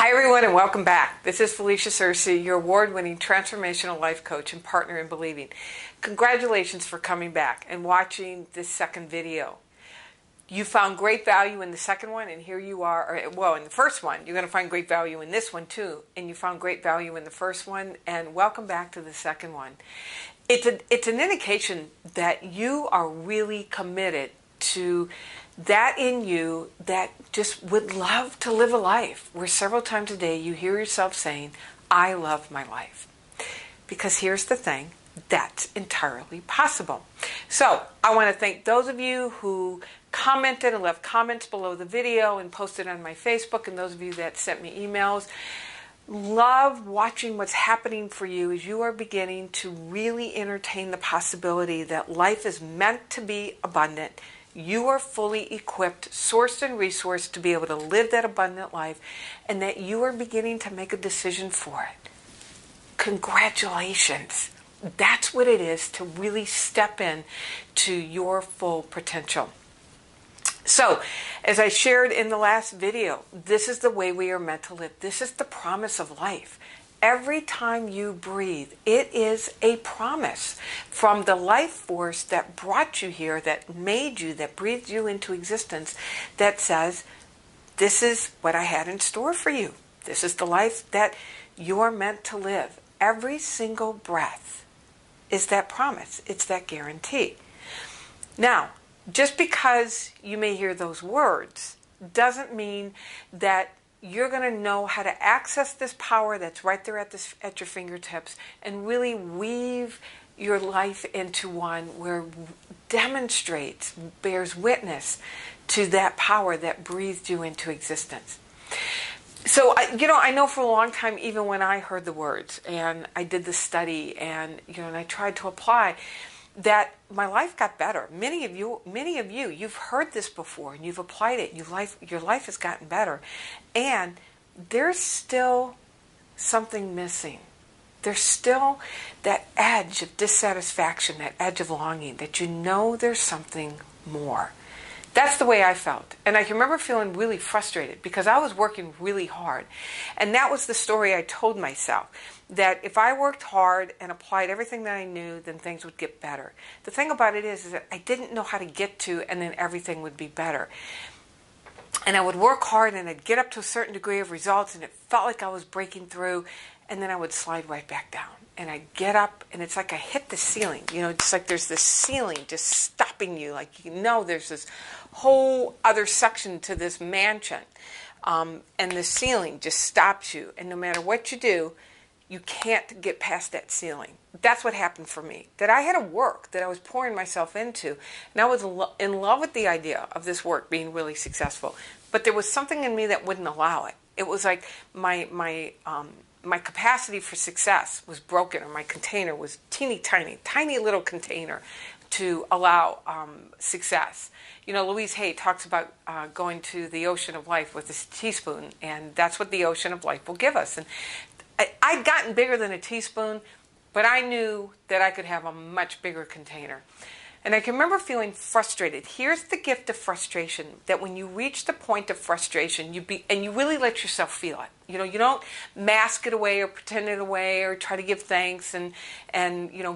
Hi everyone and welcome back. This is Felicia Searcy, your award-winning transformational life coach and partner in believing. Congratulations for coming back and watching this second video. You found great value in the second one, and here you are, in the first one. You're going to find great value in this one too, and you found great value in the first one, and welcome back to the second one. It's an indication that you are really committed to that in you that just would love to live a life where several times a day you hear yourself saying, I love my life. Because here's the thing, that's entirely possible. So I want to thank those of you who commented and left comments below the video and posted on my Facebook, and those of you that sent me emails. Love watching what's happening for you as you are beginning to really entertain the possibility that life is meant to be abundant. You are fully equipped, sourced, and resourced to be able to live that abundant life, and that you are beginning to make a decision for it. Congratulations. That's what it is to really step in to your full potential. So, as I shared in the last video, this is the way we are meant to live. This is the promise of life. Every time you breathe, it is a promise from the life force that brought you here, that made you, that breathed you into existence, that says, this is what I had in store for you. This is the life that you are meant to live. Every single breath is that promise. It's that guarantee. Now, just because you may hear those words doesn't mean that you're going to know how to access this power that's right there at your fingertips and really weave your life into one where demonstrates, bears witness to that power that breathed you into existence. So, I know for a long time, even when I heard the words and I did the study and I tried to apply, that my life got better. Many of you, you've heard this before and you've applied it. Your life has gotten better. And there's still something missing. There's still that edge of dissatisfaction, that edge of longing, that there's something more. That's the way I felt. And I can remember feeling really frustrated because I was working really hard. And that was the story I told myself, that if I worked hard and applied everything that I knew, then things would get better. The thing about it is that I didn't know how to get to, and then everything would be better. And I would work hard and I'd get up to a certain degree of results and it felt like I was breaking through, and then I would slide right back down. And I'd get up and it's like I hit the ceiling. It's like there's this ceiling just stopping you. Like, there's this whole other section to this mansion. And the ceiling just stops you. And no matter what you do, you can't get past that ceiling. That's what happened for me. That I had a work that I was pouring myself into. And I was in love with the idea of this work being really successful. But there was something in me that wouldn't allow it. It was like my capacity for success was broken, or my container was tiny little container to allow success. Louise Hay talks about going to the ocean of life with a teaspoon, and that's what the ocean of life will give us. And I'd gotten bigger than a teaspoon, but I knew that I could have a much bigger container. And I can remember feeling frustrated. Here's the gift of frustration, that when you reach the point of frustration, you really let yourself feel it. You don't mask it away or pretend it away or try to give thanks and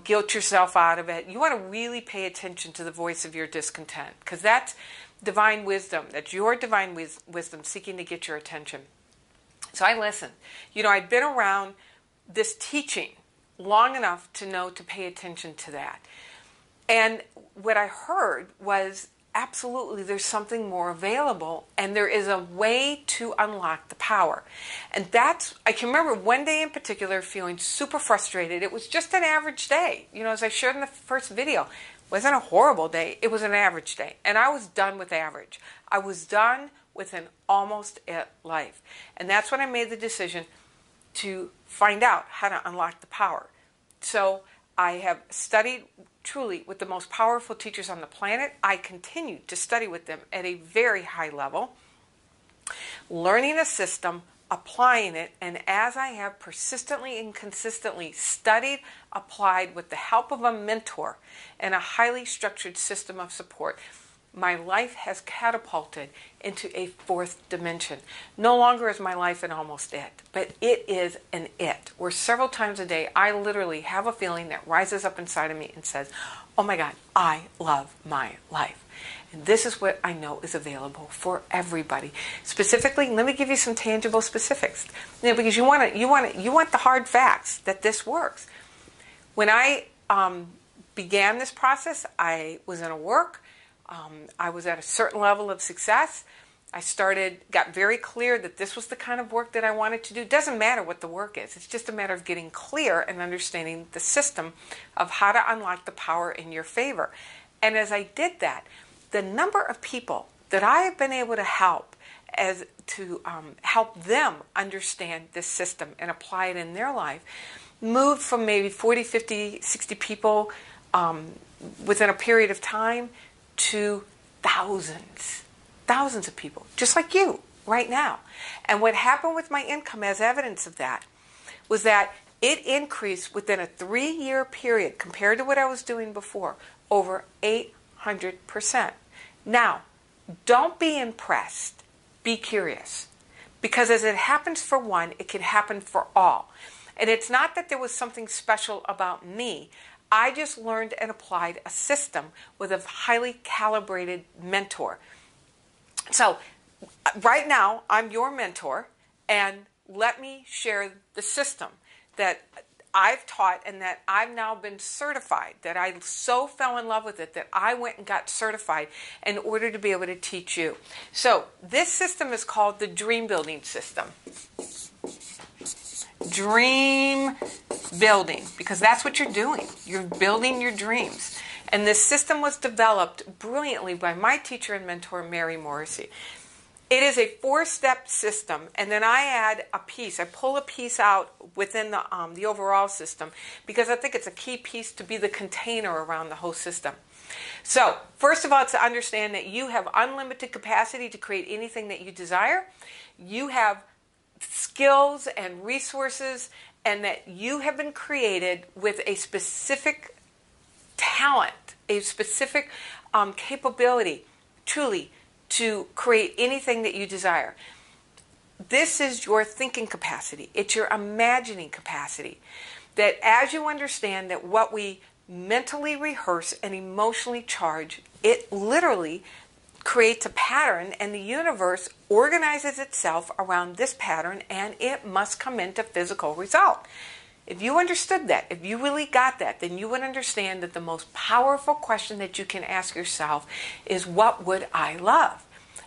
guilt yourself out of it. You want to really pay attention to the voice of your discontent, because that's divine wisdom. That's your divine wisdom seeking to get your attention. So I listened. I'd been around this teaching long enough to know to pay attention to that. And what I heard was, absolutely, there's something more available, and there is a way to unlock the power. And I can remember one day in particular feeling super frustrated. It was just an average day. As I shared in the first video, it wasn't a horrible day. It was an average day. And I was done with average. I was done with an almost it life. And that's when I made the decision to find out how to unlock the power. So I have studied truly with the most powerful teachers on the planet. I continue to study with them at a very high level, learning a system, applying it, and as I have persistently and consistently studied, applied with the help of a mentor and a highly structured system of support, my life has catapulted into a fourth dimension. No longer is my life an almost it, but it is an it, where several times a day I literally have a feeling that rises up inside of me and says, oh my God, I love my life. And this is what I know is available for everybody. Specifically, let me give you some tangible specifics. Because you want the hard facts that this works. When I began this process, I was in a work. I was at a certain level of success. I got very clear that this was the kind of work that I wanted to do. It doesn't matter what the work is. It's just a matter of getting clear and understanding the system of how to unlock the power in your favor. And as I did that, the number of people that I have been able to help help them understand this system and apply it in their life moved from maybe 40, 50, 60 people within a period of time to thousands of people, just like you right now. And what happened with my income as evidence of that was that it increased within a 3-year period compared to what I was doing before, over 800%. Now, don't be impressed. Be curious. Because as it happens for one, it can happen for all. And it's not that there was something special about me. I just learned and applied a system with a highly calibrated mentor. So right now, I'm your mentor, and let me share the system that I've taught and that I've now been certified, that I so fell in love with it that I went and got certified in order to be able to teach you. So this system is called the Dream Building System. Dream building, because that's what you're doing. You're building your dreams. And this system was developed brilliantly by my teacher and mentor, Mary Morrissey. It is a 4-step system, and then I add a piece. I pull a piece out within the overall system because I think it's a key piece to be the container around the whole system. So, first of all, to understand that you have unlimited capacity to create anything that you desire. You have skills and resources, and that you have been created with a specific talent, a specific capability, truly, to create anything that you desire. This is your thinking capacity. It's your imagining capacity. That as you understand that what we mentally rehearse and emotionally charge, it literally creates a pattern, and the universe organizes itself around this pattern, and it must come into physical result. If you understood that, if you really got that, then you would understand that the most powerful question that you can ask yourself is, what would I love?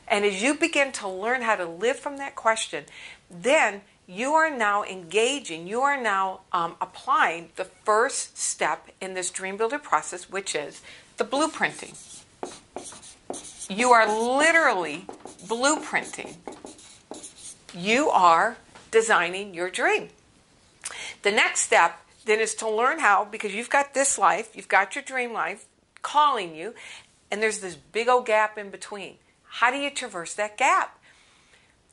And as you begin to learn how to live from that question, then you are now engaging, you are now applying the first step in this dream builder process, which is the blueprinting. You are literally blueprinting. You are designing your dream. The next step then is to learn how, because you've got this life, you've got your dream life calling you, and there's this big old gap in between. How do you traverse that gap?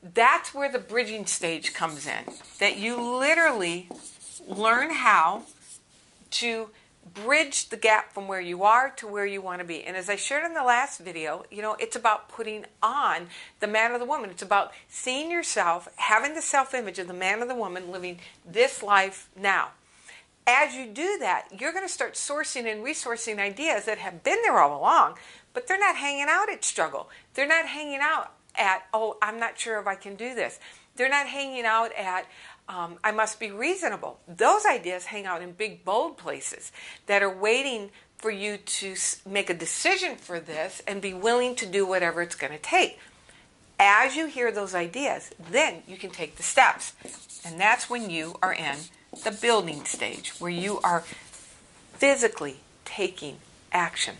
That's where the bridging stage comes in. That you literally learn how to bridge the gap from where you are to where you want to be. And as I shared in the last video, it's about putting on the man or the woman. It's about seeing yourself, having the self-image of the man or the woman living this life now. As you do that, you're going to start sourcing and resourcing ideas that have been there all along, but they're not hanging out at struggle. They're not hanging out at, oh, I'm not sure if I can do this. They're not hanging out at, I must be reasonable. Those ideas hang out in big, bold places that are waiting for you to make a decision for this and be willing to do whatever it's going to take. As you hear those ideas, then you can take the steps. And that's when you are in the building stage, where you are physically taking action.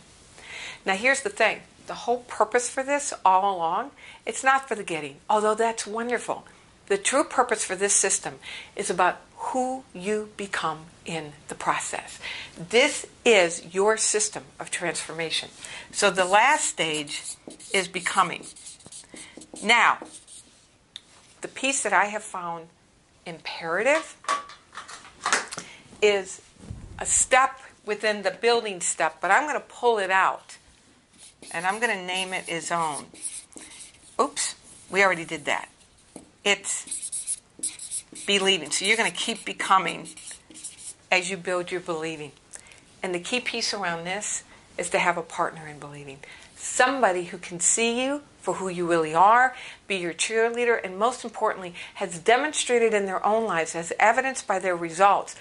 Now, here's the thing. The whole purpose for this all along, it's not for the getting, although that's wonderful. The true purpose for this system is about who you become in the process. This is your system of transformation. So the last stage is becoming. Now, the piece that I have found imperative is a step within the building step, but I'm going to pull it out and I'm going to name it his own. Oops, we already did that. It's believing. So you're going to keep becoming as you build your believing. And the key piece around this is to have a partner in believing. Somebody who can see you for who you really are, be your cheerleader, and most importantly, has demonstrated in their own lives, as evidenced by their results,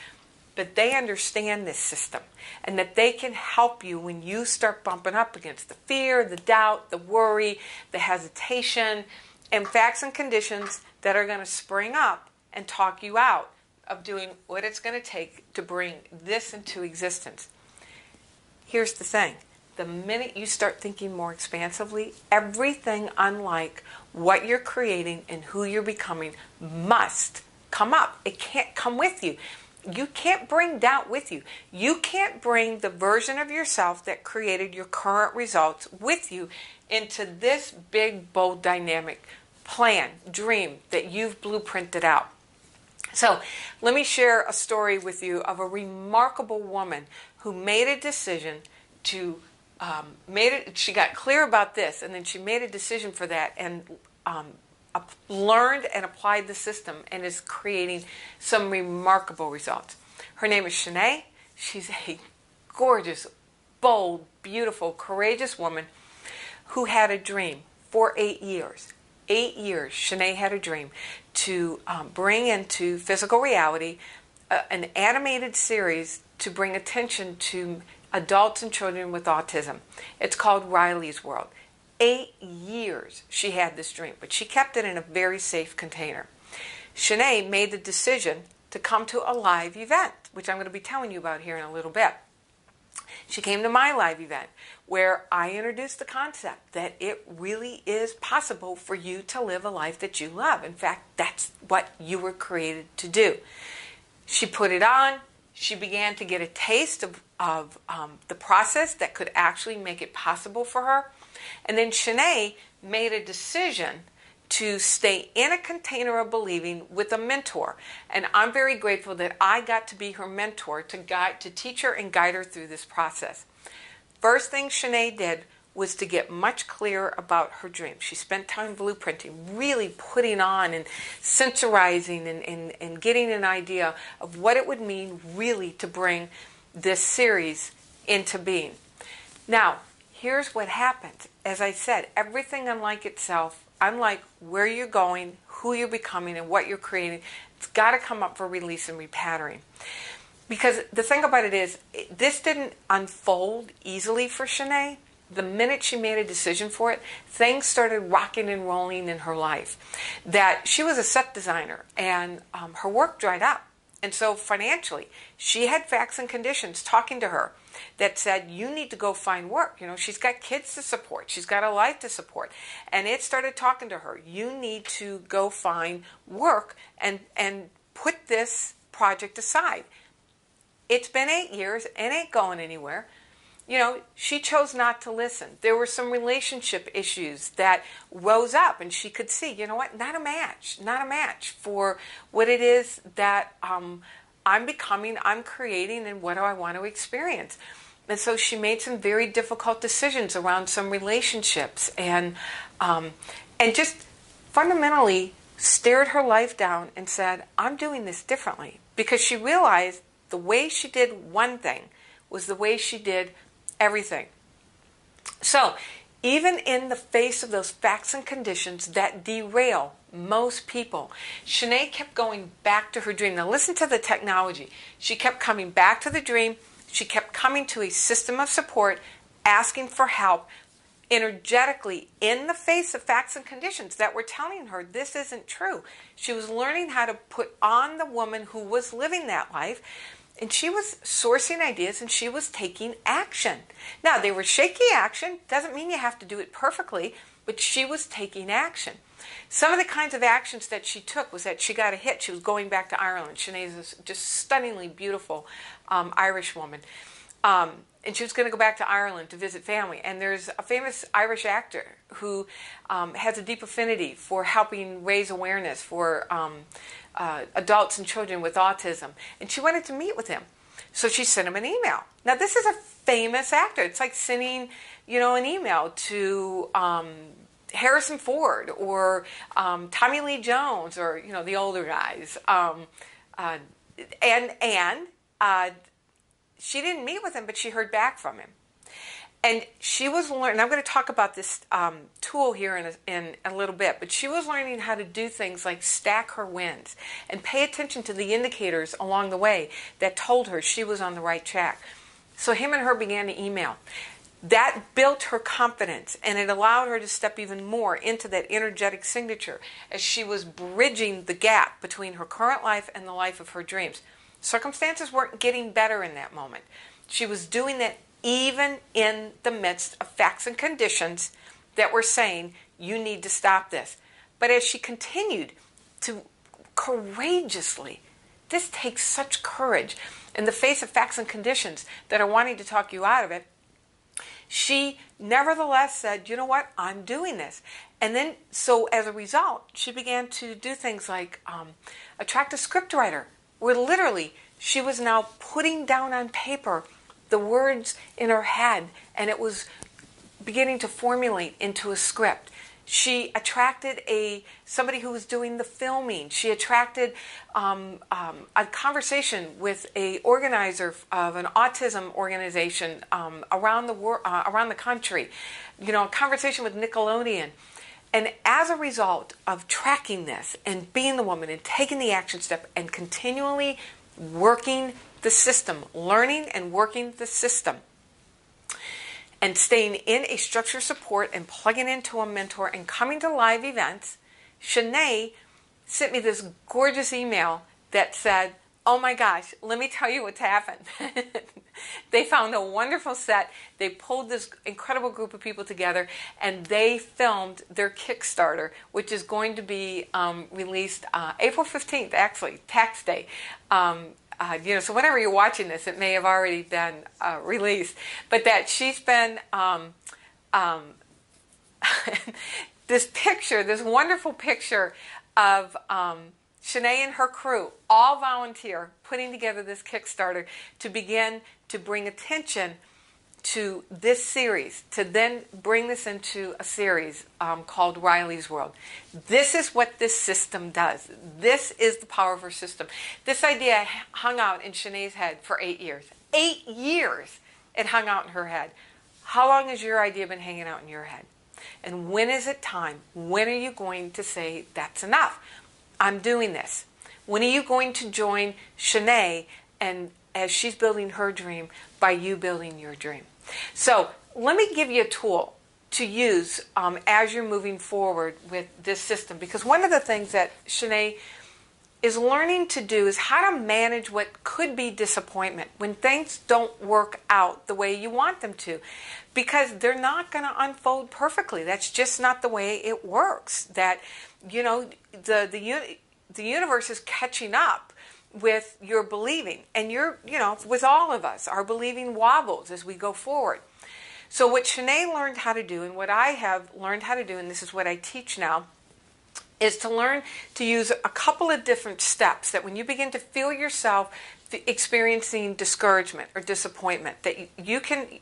that they understand this system and that they can help you when you start bumping up against the fear, the doubt, the worry, the hesitation, and facts and conditions that are going to spring up and talk you out of doing what it's going to take to bring this into existence. Here's the thing. The minute you start thinking more expansively, everything unlike what you're creating and who you're becoming must come up. It can't come with you. You can't bring doubt with you. You can't bring the version of yourself that created your current results with you into this big, bold, dynamic plan, dream that you've blueprinted out. So let me share a story with you of a remarkable woman who made a decision to, she got clear about this, and then she made a decision for that, and learned and applied the system, and is creating some remarkable results. Her name is Sinead. She's a gorgeous, bold, beautiful, courageous woman who had a dream for 8 years. 8 years, Sinead had a dream to bring into physical reality an animated series to bring attention to adults and children with autism. It's called Riley's World. 8 years she had this dream, but she kept it in a very safe container. Sinead made the decision to come to a live event, which I'm going to be telling you about here in a little bit. She came to my live event where I introduced the concept that it really is possible for you to live a life that you love. In fact, that's what you were created to do. She put it on. She began to get a taste of the process that could actually make it possible for her. And then Sinead made a decision to stay in a container of believing with a mentor. And I'm very grateful that I got to be her mentor to teach her and guide her through this process. First thing Sinead did was to get much clearer about her dream. She spent time blueprinting, really putting on and sensorizing and getting an idea of what it would mean really to bring this series into being. Now, here's what happened. As I said, everything unlike itself, unlike where you're going, who you're becoming, and what you're creating, it's got to come up for release and repattering. Because the thing about it is, this didn't unfold easily for Sinead. The minute she made a decision for it, things started rocking and rolling in her life. That she was a set designer, and her work dried up. And so financially, she had facts and conditions talking to her that said, you need to go find work. You know, she's got kids to support. She's got a life to support. And it started talking to her, you need to go find work and put this project aside. It's been 8 years and ain't going anywhere. You know, she chose not to listen. There were some relationship issues that rose up, and she could see, you know what, not a match for what it is that I'm becoming, I'm creating, and what do I want to experience. And so she made some very difficult decisions around some relationships, and just fundamentally stared her life down and said, I'm doing this differently. Because she realized the way she did one thing was the way she did everything. So, even in the face of those facts and conditions that derail most people, Sinead kept going back to her dream. Now listen to the technology. She kept coming back to the dream. She kept coming to a system of support, asking for help, energetically in the face of facts and conditions that were telling her this isn't true. She was learning how to put on the woman who was living that life. And she was sourcing ideas, and she was taking action. Now, they were shaky action. Doesn't mean you have to do it perfectly, but she was taking action. Some of the kinds of actions that she took was that she got a hit. She was going back to Ireland. Sinead is just stunningly beautiful Irish woman. And she was going to go back to Ireland to visit family. And there's a famous Irish actor who has a deep affinity for helping raise awareness for adults and children with autism. And she wanted to meet with him. So she sent him an email. Now, this is a famous actor. It's like sending an email to Harrison Ford or Tommy Lee Jones or, the older guys. And she didn't meet with him, but she heard back from him. And she was learning, I'm going to talk about this tool here in a little bit, but she was learning how to do things like stack her wins and pay attention to the indicators along the way that told her she was on the right track. So him and her began to email. That built her confidence, and it allowed her to step even more into that energetic signature as she was bridging the gap between her current life and the life of her dreams. Circumstances weren't getting better in that moment. She was doing that even in the midst of facts and conditions that were saying, you need to stop this. But as she continued to courageously, this takes such courage, in the face of facts and conditions that are wanting to talk you out of it, she nevertheless said, you know what, I'm doing this. And then, so as a result, she began to do things like attract a scriptwriter, where literally she was now putting down on paper the words in her head, and it was beginning to formulate into a script. She attracted somebody who was doing the filming. She attracted a conversation with a organizer of an autism organization around the country. A conversation with Nickelodeon. And as a result of tracking this and being the woman and taking the action step and continually working the system, learning and working the system, and staying in a structured support and plugging into a mentor and coming to live events, Sinead sent me this gorgeous email that said, oh my gosh, let me tell you what's happened. They found a wonderful set. They pulled this incredible group of people together, and they filmed their Kickstarter, which is going to be released April 15th, actually, tax day. So whenever you're watching this, it may have already been released. But that she's been this picture, this wonderful picture of Sinead and her crew, all volunteer, putting together this Kickstarter to begin to bring attention to this series, to then bring this into a series called Riley's World. This is what this system does. This is the power of her system. This idea hung out in Sinead's head for 8 years. 8 years it hung out in her head. How long has your idea been hanging out in your head? And when is it time? When are you going to say, that's enough? I'm doing this. When are you going to join Sinead and as she's building her dream by you building your dream? So let me give you a tool to use as you're moving forward with this system. Because one of the things that Sinead is learning to do is how to manage what could be disappointment when things don't work out the way you want them to. Because they're not going to unfold perfectly. That's just not the way it works. That, the universe is catching up with your believing. And with all of us, our believing wobbles as we go forward. So what Sinead learned how to do, and what I have learned how to do, and this is what I teach now, is to learn to use a couple of different steps that when you begin to feel yourself experiencing discouragement or disappointment, that you can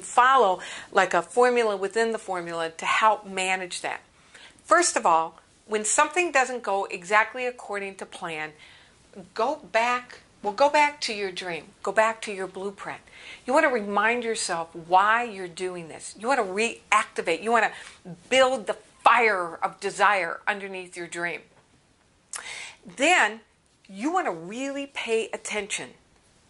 follow like a formula within the formula to help manage that. First of all, when something doesn't go exactly according to plan, go back to your dream. Go back to your blueprint. You want to remind yourself why you're doing this. You want to reactivate. You want to build the fire of desire underneath your dream. Then you want to really pay attention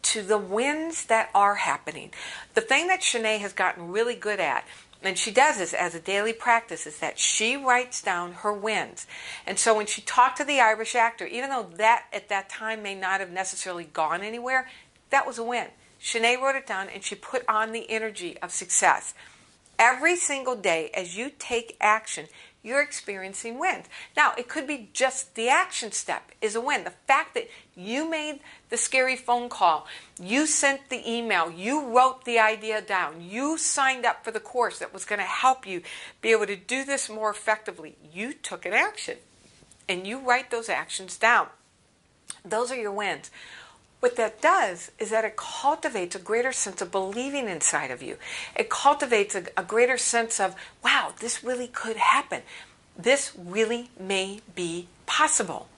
to the wins that are happening. The thing that Sinead has gotten really good at, and she does this as a daily practice, is that she writes down her wins. And so when she talked to the Irish actor, even though that at that time may not have necessarily gone anywhere, that was a win. Sinead wrote it down and she put on the energy of success. Every single day as you take action, you're experiencing wins. Now, it could be just the action step is a win. The fact that you made the scary phone call, you sent the email, you wrote the idea down, you signed up for the course that was going to help you be able to do this more effectively. You took an action, and you write those actions down. Those are your wins. what that does is that it cultivates a greater sense of believing inside of you. It cultivates a greater sense of, wow, this really could happen. This really may be possible.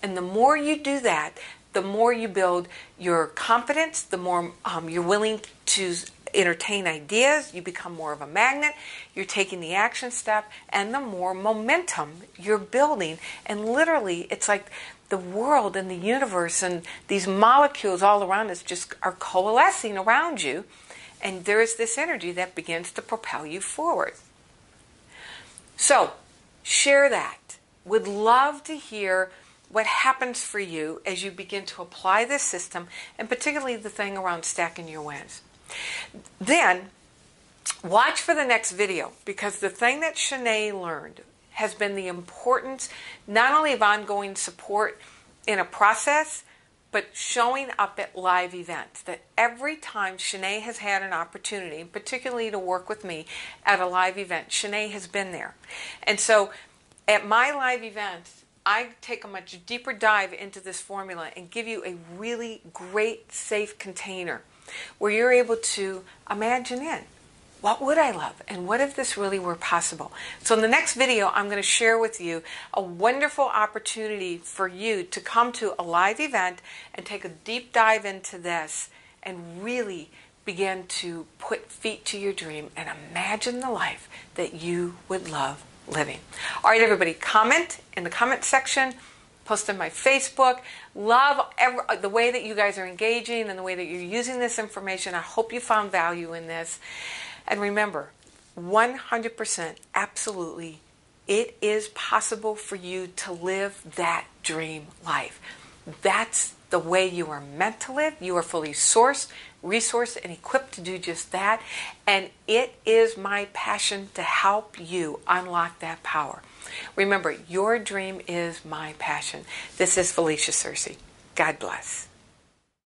And the more you do that, the more you build your confidence, the more you're willing to entertain ideas, you become more of a magnet, you're taking the action step, and the more momentum you're building. And literally, it's like the world and the universe and these molecules all around us just are coalescing around you, and there is this energy that begins to propel you forward. So, share that. Would love to hear what happens for you as you begin to apply this system, and particularly the thing around stacking your wins. Then, watch for the next video, because the thing that Sinead learned has been the importance not only of ongoing support in a process, but showing up at live events. That every time Sinead has had an opportunity, particularly to work with me at a live event, Sinead has been there. And so at my live events, I take a much deeper dive into this formula and give you a really great, safe container where you're able to imagine in, what would I love? And what if this really were possible? So in the next video, I'm going to share with you a wonderful opportunity for you to come to a live event and take a deep dive into this and really begin to put feet to your dream and imagine the life that you would love living. All right, everybody, comment in the comment section. Post on my Facebook. Love the way that you guys are engaging and the way that you're using this information. I hope you found value in this. And remember, 100% absolutely, it is possible for you to live that dream life. That's the way you are meant to live. You are fully sourced, resourced, and equipped to do just that. And it is my passion to help you unlock that power. Remember, your dream is my passion. This is Felicia Searcy. God bless.